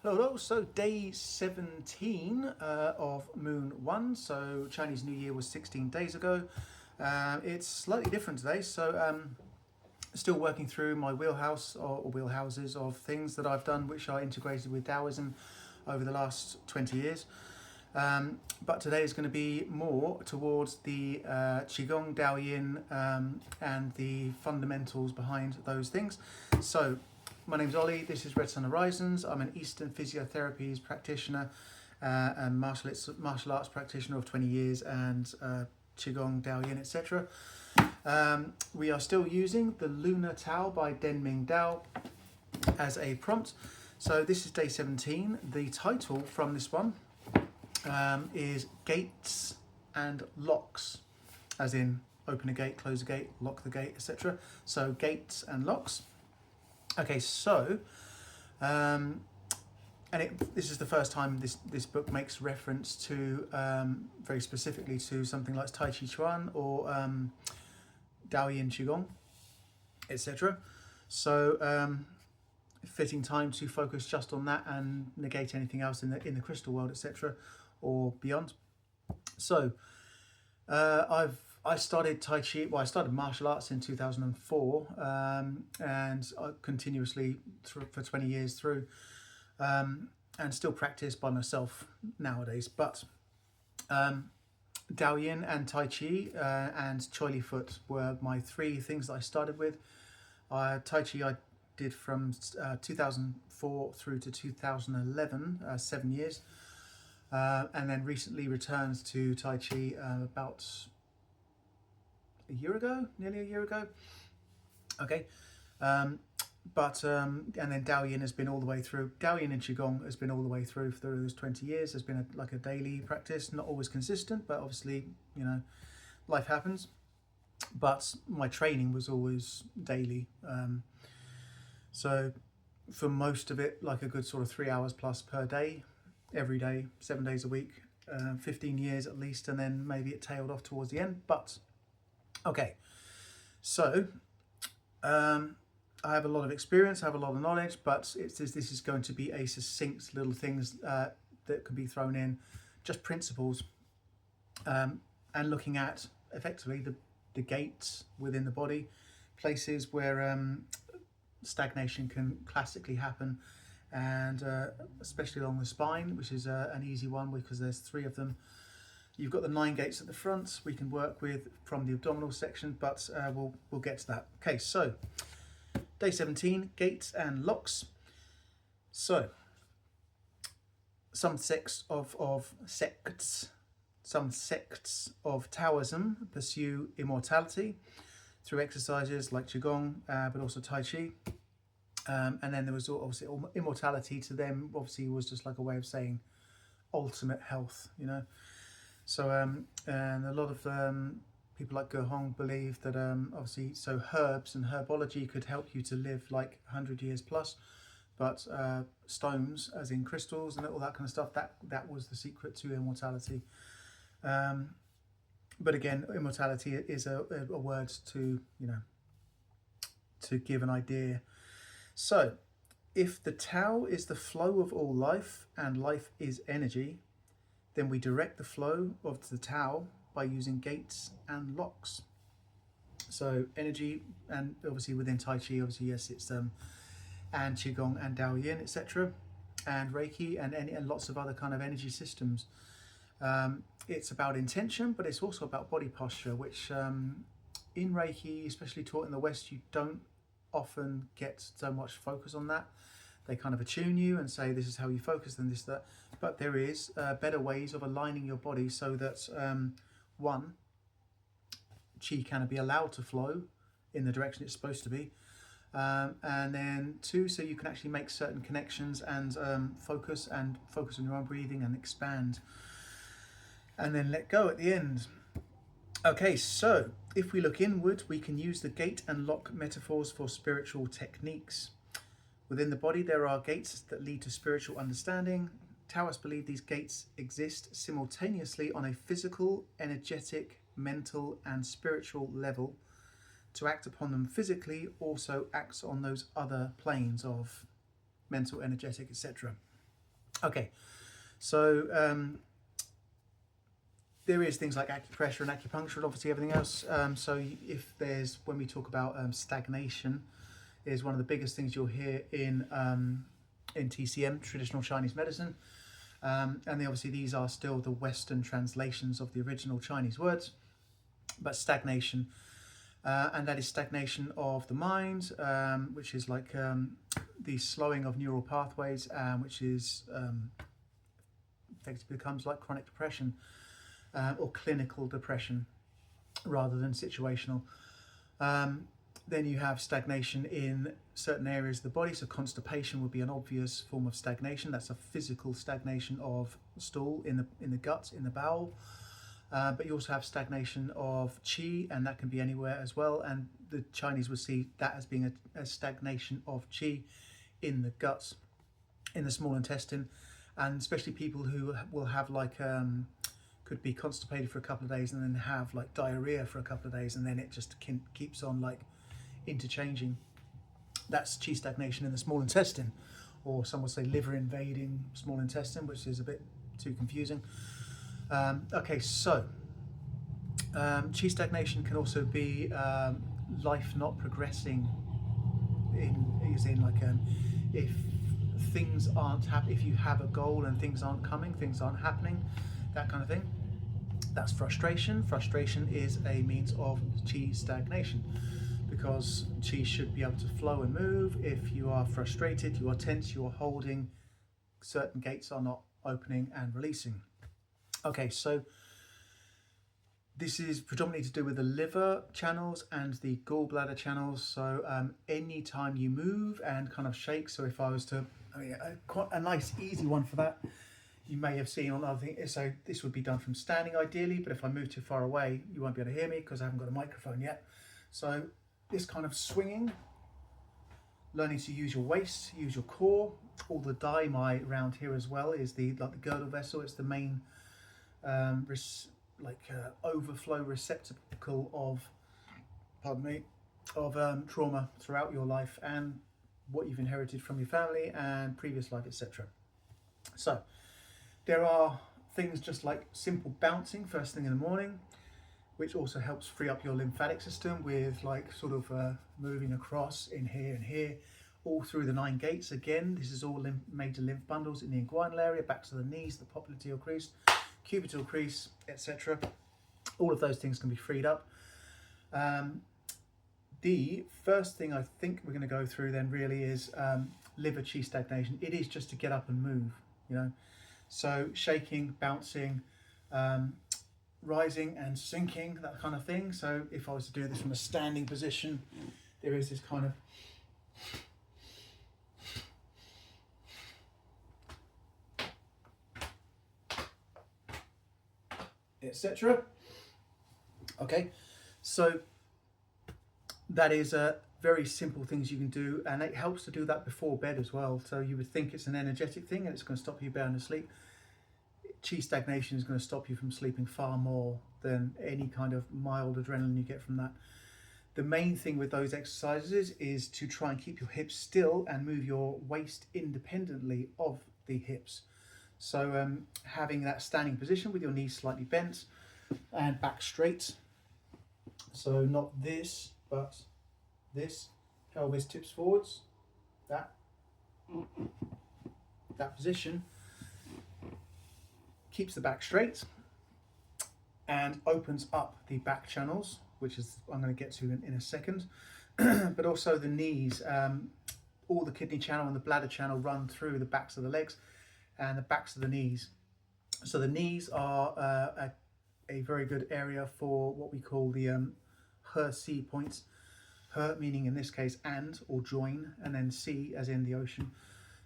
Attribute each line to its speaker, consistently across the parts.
Speaker 1: Hello, hello. So day 17 of Moon 1. So Chinese New Year was 16 days ago. It's slightly different today. So still working through my wheelhouse or wheelhouses of things that I've done which are integrated with Taoism over the last 20 years. But today is going to be more towards the Qigong, Daoyin, and the fundamentals behind those things. So my name's Ollie, this is Red Sun Horizons. I'm an Eastern physiotherapies practitioner and martial arts practitioner of 20 years and Qigong, Daoyin, etc. We are still using the Lunar Tao by Den Ming Dao as a prompt. So this is day 17. The title from this one is Gates and Locks, as in open a gate, close a gate, lock the gate, etc. So gates and locks. Okay, so, this is the first time this book makes reference to, very specifically to something like Tai Chi Chuan or Daoyin Qigong, etc. So, fitting time to focus just on that and negate anything else in the crystal world, etc., or beyond. So, I started Tai Chi, well, I started martial arts in 2004 and continuously for 20 years through and still practice by myself nowadays. But Daoyin and Tai Chi and Choi Li Foot were my three things that I started with. Tai Chi I did from 2004 through to 2011, 7 years. And then recently returned to Tai Chi about a year ago, nearly a year ago. Okay. And then Daoyin has been all the way through. Daoyin and Qigong has been all the way through for those 20 years. There's been like a daily practice, not always consistent, but obviously, life happens. But my training was always daily. So for most of it, like a good sort of 3 hours plus per day, every day, 7 days a week, 15 years at least, and then maybe it tailed off towards the end. But okay, so I have a lot of experience, I have a lot of knowledge, but this is going to be a succinct little things that can be thrown in, just principles, and looking at effectively the gates within the body, places where stagnation can classically happen, and especially along the spine, which is an easy one because there's 3 of them. You've got the 9 gates at the front we can work with from the abdominal section, but we'll get to that. Okay, so day 17, gates and locks. So some sects of Taoism pursue immortality through exercises like Qigong, but also Tai Chi. And then there was obviously immortality to them, obviously was just like a way of saying ultimate health, So, and a lot of people like Gong believe that obviously, so herbs and herbology could help you to live like 100 years plus, but stones, as in crystals and all that kind of stuff, that was the secret to immortality. But again, immortality is a word to, to give an idea. So, if the Tao is the flow of all life and life is energy, then we direct the flow of the Tao by using gates and locks. So energy, and obviously within Tai Chi, obviously yes, it's and Qigong and Daoyin, etc., and Reiki and lots of other kind of energy systems. It's about intention, but it's also about body posture, which in Reiki, especially taught in the West, you don't often get so much focus on that. They kind of attune you and say this is how you focus and this, that. But there is better ways of aligning your body so that one, Qi can be allowed to flow in the direction it's supposed to be, and then 2, so you can actually make certain connections and focus on your own breathing and expand, and then let go at the end. Okay, so if we look inward, we can use the gate and lock metaphors for spiritual techniques. Within the body, there are gates that lead to spiritual understanding. Taoists believe these gates exist simultaneously on a physical, energetic, mental, and spiritual level. To act upon them physically also acts on those other planes of mental, energetic, etc. Okay, so there is things like acupressure and acupuncture and obviously everything else. So if there's, when we talk about stagnation, is one of the biggest things you'll hear in TCM, traditional Chinese medicine. And obviously these are still the Western translations of the original Chinese words, but stagnation, and that is stagnation of the mind, which is like the slowing of neural pathways, which is effectively becomes like chronic depression or clinical depression rather than situational. Then you have stagnation in certain areas of the body. So constipation would be an obvious form of stagnation. That's a physical stagnation of stool in the gut, in the bowel. But you also have stagnation of qi, and that can be anywhere as well. And the Chinese would see that as being a stagnation of qi in the guts, in the small intestine, and especially people who will have like could be constipated for a couple of days and then have like diarrhea for a couple of days, and then it just keeps on like interchanging. That's qi stagnation in the small intestine, or some would say liver invading small intestine, which is a bit too confusing. Okay, so qi stagnation can also be life not progressing. In like if things aren't happening, if you have a goal and things aren't coming, things aren't happening, that kind of thing. That's frustration. Frustration is a means of qi stagnation, because qi should be able to flow and move. If you are frustrated, you are tense, you are holding, certain gates are not opening and releasing. Okay, so this is predominantly to do with the liver channels and the gallbladder channels. So any time you move and kind of shake, so if I was to, quite a nice easy one for that, you may have seen on other things. So this would be done from standing ideally, but if I move too far away, you won't be able to hear me because I haven't got a microphone yet. So this kind of swinging, learning to use your waist, use your core. All the daimai around here as well is the girdle vessel. It's the main overflow receptacle of, trauma throughout your life and what you've inherited from your family and previous life, etc. So there are things just like simple bouncing first thing in the morning, which also helps free up your lymphatic system with like sort of moving across in here and here, all through the 9 gates. Again, this is all major lymph bundles in the inguinal area, back to the knees, the popliteal crease, cubital crease, etc. All of those things can be freed up. The first thing I think we're going to go through then really is liver qi stagnation. It is just to get up and move, you know. So shaking, bouncing, rising and sinking, that kind of thing. So if I was to do this from a standing position, there is this kind of etc. Okay, so that is very simple things you can do, and it helps to do that before bed as well. So you would think it's an energetic thing and it's going to stop you going to sleep. Qi stagnation is going to stop you from sleeping far more than any kind of mild adrenaline you get from that. The main thing with those exercises is to try and keep your hips still and move your waist independently of the hips. So having that standing position with your knees slightly bent and back straight. So not this, but this. Pelvis tips forwards. That position keeps the back straight and opens up the back channels, which is I'm going to get to in a second. But also the knees, all the kidney channel and the bladder channel run through the backs of the legs and the backs of the knees. So the knees are a very good area for what we call the He points. He meaning in this case and or join, and then Si as in the ocean.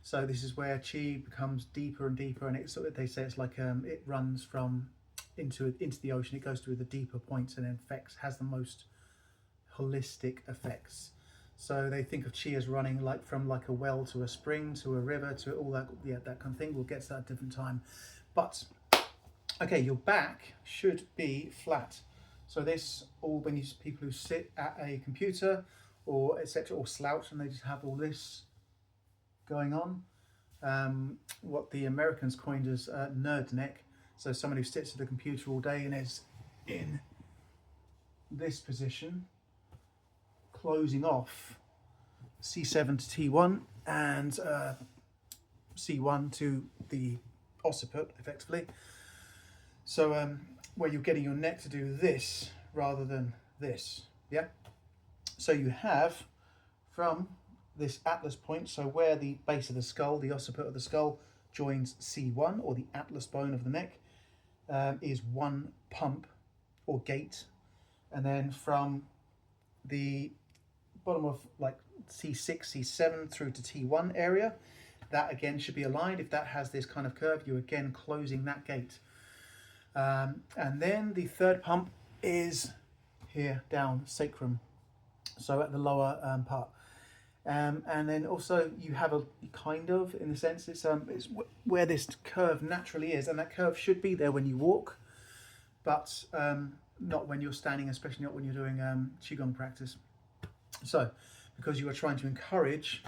Speaker 1: So this is where qi becomes deeper and deeper, and it's, they say it's like it runs from into the ocean. It goes to the deeper points and has the most holistic effects. So they think of qi as running like from like a well to a spring to a river to all that, that kind of thing. We'll get to that at a different time. But okay, your back should be flat. So this, all when you people who sit at a computer or etc. or slouch and they just have all this going on, what the Americans coined as nerd neck. So someone who sits at the computer all day and is in this position, closing off C7 to T1 and C1 to the occiput, effectively. So where you're getting your neck to do this rather than this, yeah? So you have from this atlas point, so where the base of the skull, the occiput of the skull, joins C1, or the atlas bone of the neck, is one pump or gate. And then from the bottom of like C6, C7 through to T1 area, that again should be aligned. If that has this kind of curve, you're again closing that gate. And then the third pump is here down sacrum, so at the lower part. And then also you have a kind of, in a sense, it's where this curve naturally is, and that curve should be there when you walk, but not when you're standing, especially not when you're doing qigong practice. So because you are trying to encourage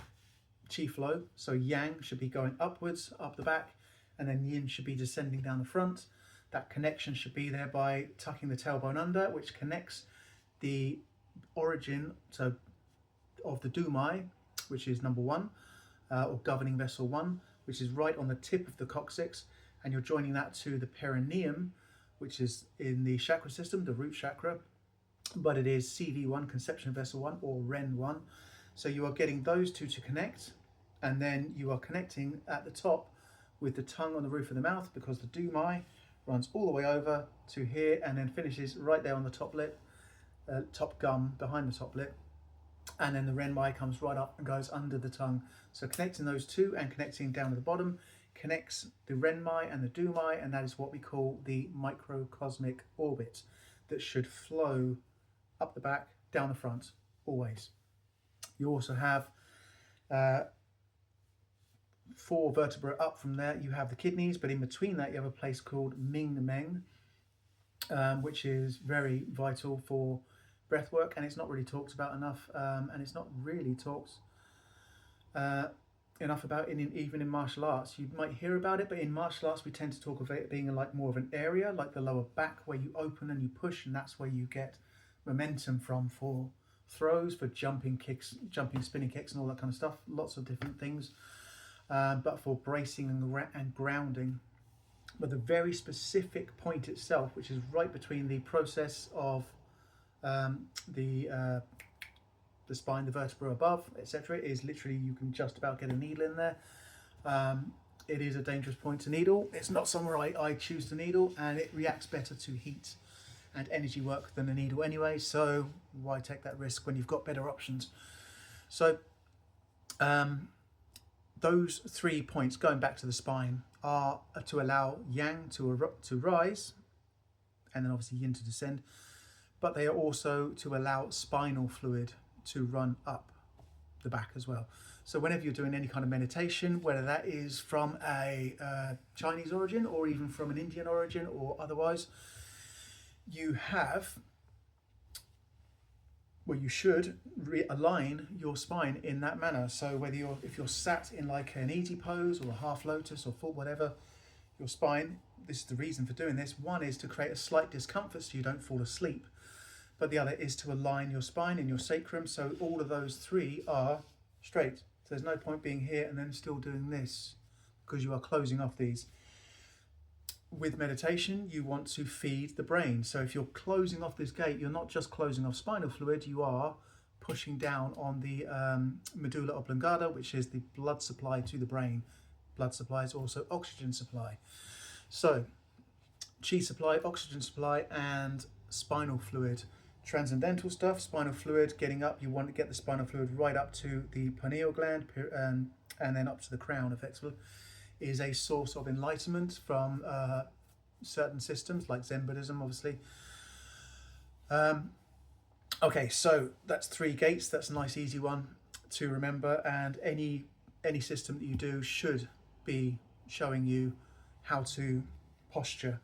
Speaker 1: qi flow, so yang should be going upwards up the back, and then yin should be descending down the front. That connection should be there by tucking the tailbone under, which connects the origin of the dumai, which is number 1, or governing vessel 1, which is right on the tip of the coccyx, and you're joining that to the perineum, which is in the chakra system, the root chakra, but it is CV1, conception vessel 1, or Ren 1. So you are getting those two to connect, and then you are connecting at the top with the tongue on the roof of the mouth, because the dumai runs all the way over to here and then finishes right there on the top lip, top gum behind the top lip, and then the renmai comes right up and goes under the tongue. So connecting those two and connecting down to the bottom connects the renmai and the dumai, and that is what we call the microcosmic orbit that should flow up the back, down the front, always. You also have 4 vertebrae up from there. You have the kidneys, but in between that you have a place called Ming Meng, which is very vital for breath work, and it's not really talked about enough, and it's not really talked enough about even in martial arts. You might hear about it, but in martial arts we tend to talk of it being like more of an area, like the lower back, where you open and you push, and that's where you get momentum from for throws, for jumping kicks, jumping spinning kicks and all that kind of stuff, lots of different things, but for bracing and grounding. But the very specific point itself, which is right between the process of the spine, the vertebra above, etc., is literally, you can just about get a needle in there. It is a dangerous point to needle. It's not somewhere I choose to needle, and it reacts better to heat and energy work than a needle anyway, so why take that risk when you've got better options? So those 3 points, going back to the spine, are to allow yang to rise, and then obviously yin to descend, but they are also to allow spinal fluid to run up the back as well. So whenever you're doing any kind of meditation, whether that is from a Chinese origin or even from an Indian origin or otherwise, you have, well, you should realign your spine in that manner. So whether if you're sat in like an easy pose or a half lotus or full whatever, your spine, this is the reason for doing this. One is to create a slight discomfort so you don't fall asleep, but the other is to align your spine and your sacrum so all of those 3 are straight. So there's no point being here and then still doing this, because you are closing off these. With meditation, you want to feed the brain. So if you're closing off this gate, you're not just closing off spinal fluid, you are pushing down on the medulla oblongata, which is the blood supply to the brain. Blood supply is also oxygen supply. So chi supply, oxygen supply, and spinal fluid. Transcendental stuff, spinal fluid, getting up, you want to get the spinal fluid right up to the pineal gland and then up to the crown, effectively, is a source of enlightenment from certain systems like Zen Buddhism, obviously. Okay, so that's 3 gates. That's a nice easy one to remember, and any system that you do should be showing you how to posture,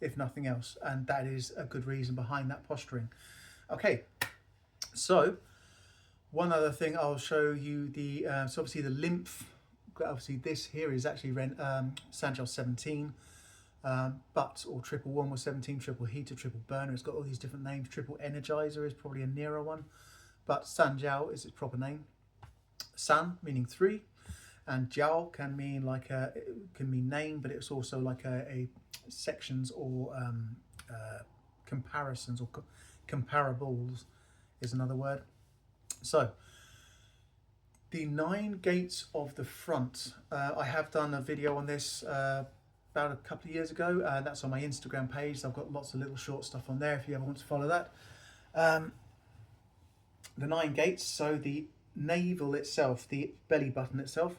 Speaker 1: if nothing else, and that is a good reason behind that posturing. Okay, so one other thing I'll show you, so obviously the lymph obviously this here is actually Sanjal 17, or triple one was 17, triple heater, triple burner. It's got all these different names. Triple energizer is probably a nearer one, but Sanjal is its proper name. San meaning 3, and Jiao can mean name, but it's also like a sections or comparisons or comparables is another word. So the 9 gates of the front. I have done a video on this about a couple of years ago. That's on my Instagram page. I've got lots of little short stuff on there if you ever want to follow that. The 9 gates, so the navel itself, the belly button itself,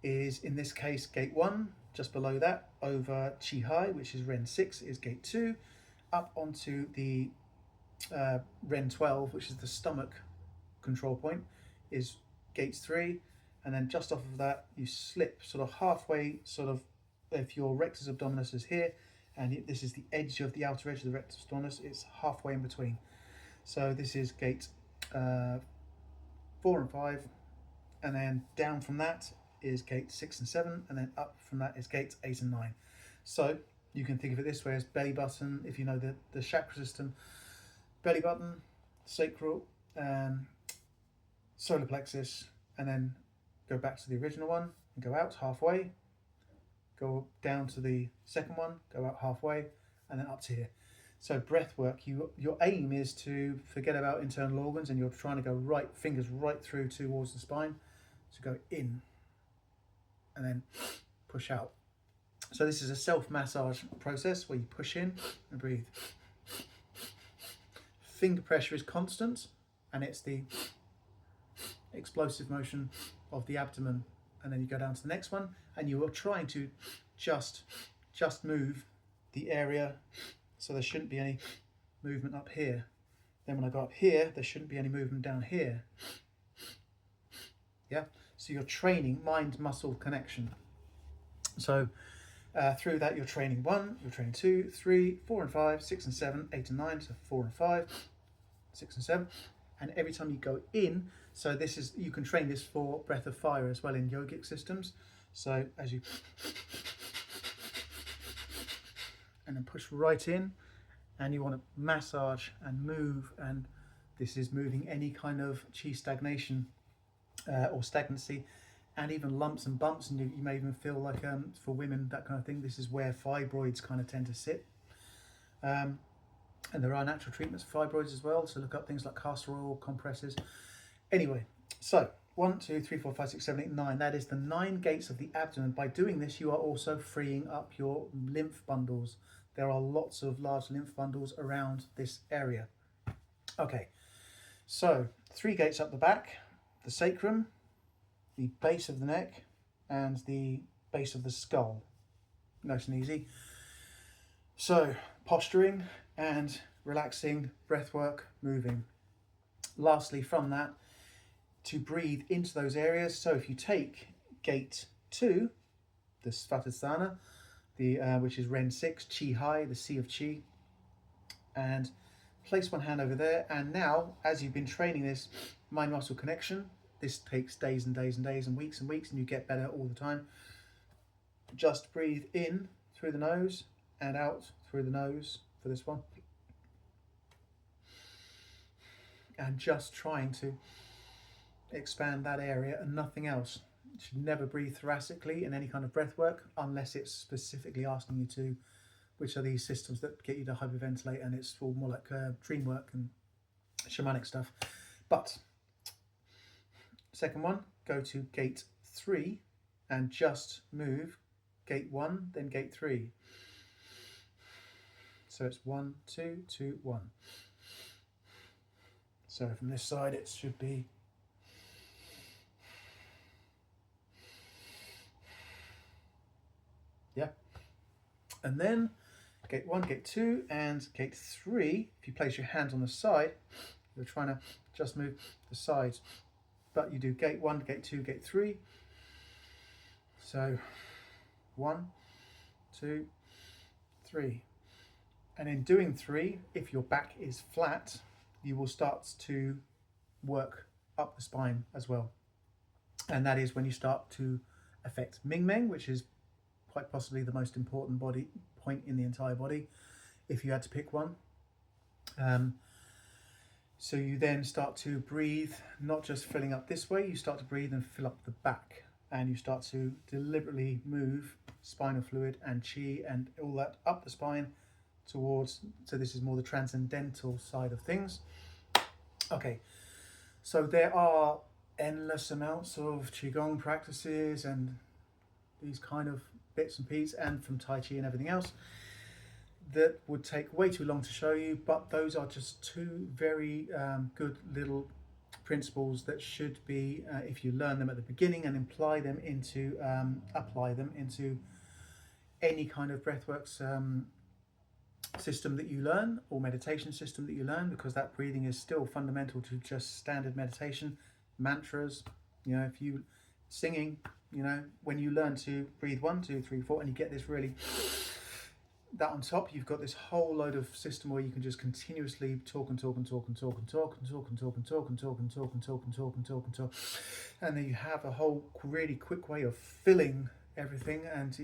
Speaker 1: is in this case gate 1. Just below that, over Chi Hai, which is Ren 6, is gate 2. Up onto the Ren 12, which is the stomach control point, is gates 3. And then just off of that, you slip sort of halfway, sort of, if your rectus abdominis is here, and this is the edge of the outer edge of the rectus abdominis, it's halfway in between. So this is gate 4 and 5, and then down from that is gate 6 and 7, and then up from that is gates 8 and 9. So you can think of it this way as belly button, if you know the chakra system, belly button, sacral, solar plexus, and then go back to the original one and go out halfway, go down to the second one, go out halfway, and then up to here. So breath work, your aim is to forget about internal organs, and you're trying to go fingers right through towards the spine. So go in and then push out. So this is a self-massage process where you push in and breathe. Finger pressure is constant, and it's the explosive motion of the abdomen. And then you go down to the next one, and you are trying to just move the area, so there shouldn't be any movement up here. Then when I go up here, there shouldn't be any movement down here. Yeah, so you're training mind-muscle connection. So through that, you're training 1, you're training 2, 3, 4 and 5, 6 and 7, 8 and 9, so 4 and 5, 6 and 7. And every time you go in, so this is, you can train this for breath of fire as well in yogic systems. So as you, and then push right in, and you want to massage and move, and this is moving any kind of chi stagnation or stagnancy, and even lumps and bumps, and you may even feel like, for women, that kind of thing, this is where fibroids kind of tend to sit. And there are natural treatments for fibroids as well, so look up things like castor oil, compresses. Anyway, so 1, 2, 3, 4, 5, 6, 7, 8, 9. That is the 9 gates of the abdomen. By doing this, you are also freeing up your lymph bundles. There are lots of large lymph bundles around this area. Okay, so 3 gates up the back, the sacrum, the base of the neck, and the base of the skull. Nice and easy. So posturing and relaxing, breath work, moving. Lastly, from that, to breathe into those areas. So if you take gate 2, the Svatasthana, which is Ren 6, Chi Hai, the Sea of Chi, and place one hand over there. And now, as you've been training this mind-muscle connection, this takes days and days and days and weeks, and you get better all the time. Just breathe in through the nose and out through the nose for this one. And just trying to expand that area and nothing else. You should never breathe thoracically in any kind of breath work unless it's specifically asking you to, which are these systems that get you to hyperventilate, and it's all more like dream work and shamanic stuff. But second one, go to gate 3 and just move gate 1, then gate 3. So it's 1, 2, 2, 1. So from this side it should be and then gate 1, gate 2, and gate 3. If you place your hands on the side, you're trying to just move the sides, but you do gate 1, gate 2, gate 3. So 1, 2, 3. And in doing 3, if your back is flat, you will start to work up the spine as well. And that is when you start to affect Ming Meng, which is quite possibly the most important body point in the entire body, if you had to pick one. So you then start to breathe, not just filling up this way, you start to breathe and fill up the back, and you start to deliberately move spinal fluid and chi and all that up the spine towards, so this is more the transcendental side of things. Okay, so there are endless amounts of Qigong practices and these kind of bits and pieces, and from Tai Chi and everything else, that would take way too long to show you, but those are just two very good little principles that should be, if you learn them at the beginning and apply them into any kind of breathworks system that you learn, or meditation system that you learn, because that breathing is still fundamental to just standard meditation. Mantras, you know, if you singing, you know, when you learn to breathe 1, 2, 3, 4, and you get this really, that on top, you've got this whole load of system where you can just continuously talk and talk and talk and talk and talk and talk and talk and talk and talk and talk and talk and talk and talk and talk, and then you have a whole really quick way of filling everything, and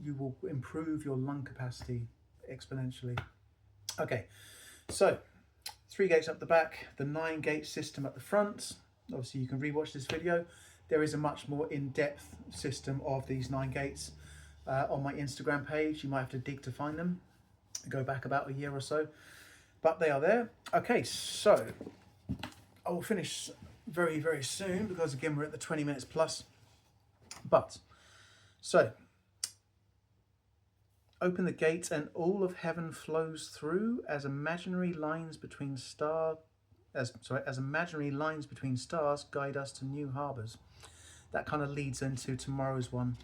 Speaker 1: you will improve your lung capacity exponentially. Okay, so 3 gates up the back, the 9 gate system at the front. Obviously you can rewatch this video. There is a much more in-depth system of these 9 gates on my Instagram page. You might have to dig to find them, go back about a year or so, but they are there. Okay, so I will finish very, very soon, because again we're at the 20 minutes plus. But so open the gates and all of heaven flows through as imaginary lines between imaginary lines between stars guide us to new harbours. That kind of leads into tomorrow's one,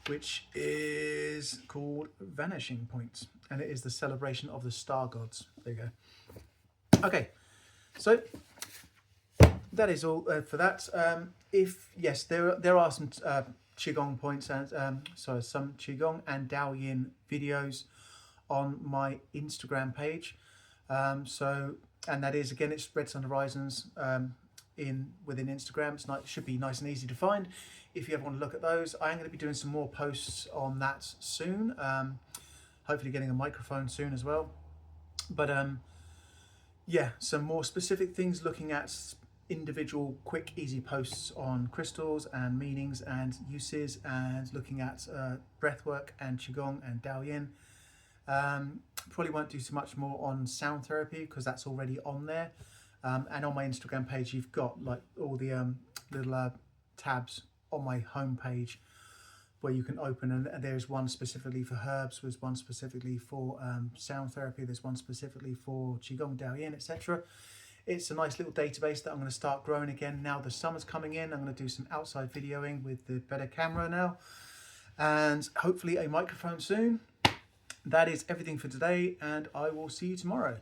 Speaker 1: which is called Vanishing Point, and it is the celebration of the star gods. There you go. Okay, so that is all for that. Yes, there are some Qigong points and some Qigong and Dao Yin videos on my Instagram page. And that is, again, it's Red Sun Horizons within Instagram. It should be nice and easy to find if you ever want to look at those. I am going to be doing some more posts on that soon. Hopefully getting a microphone soon as well. But yeah, some more specific things, looking at individual quick easy posts on crystals and meanings and uses, and looking at breathwork and Qigong and Dao Yin. Probably won't do so much more on sound therapy, because that's already on there. And on my Instagram page, you've got like all the little tabs on my home page where you can open, and there's one specifically for herbs, there's one specifically for sound therapy, there's one specifically for Qigong, Dao Yin, etc. It's a nice little database that I'm going to start growing again now the summer's coming in. I'm going to do some outside videoing with the better camera now, and hopefully a microphone soon. That is everything for today, and I will see you tomorrow.